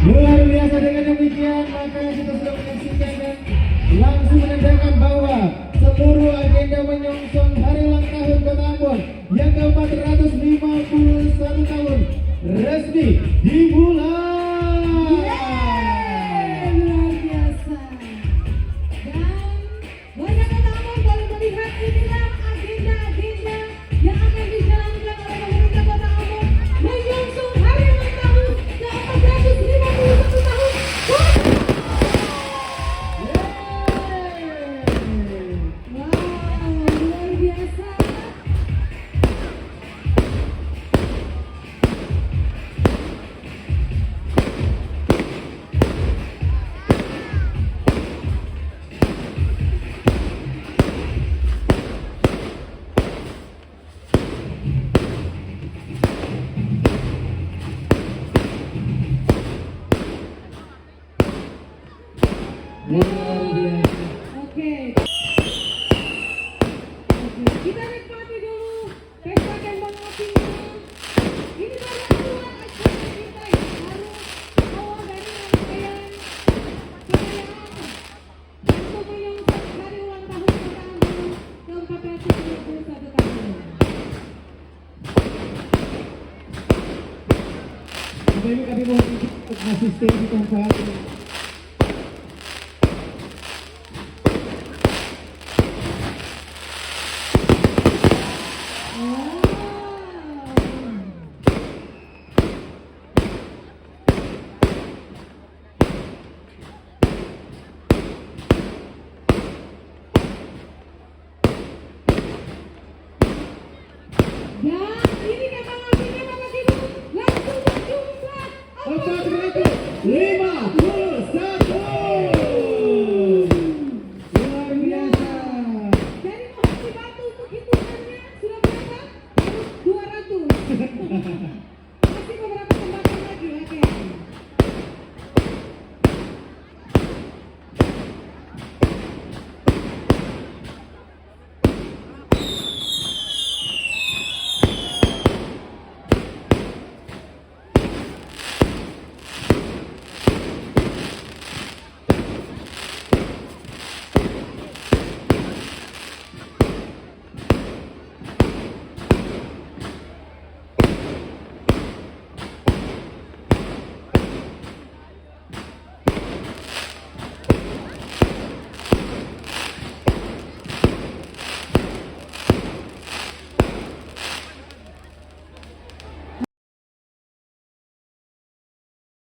Luar biasa, dengan demikian maka kita sudah menyaksikan dan langsung menandakan bahwa seluruh agenda menyongsong hari ulang tahun Kota Ambon yang ke-451 tahun resmi dimulai. Luar biasa. Dan warga Kota Ambon boleh melihat inilah agenda-agenda yang akan dijalankan oleh pemerintah Kota Ambon menyongsong hari ulang tahun ke-451 tahun. Wow, luar biasa. Luar biasa. Oke. Kita nikmati dulu pesta kembang apinya. Ini baru awal acara kita ya, baru awal dari rangkaian perayaan untuk menyongsong hari ulang tahun Kota Ambon ke-451 tahun. Bapak Ibu, kami mohon untuk masih stay di tempat.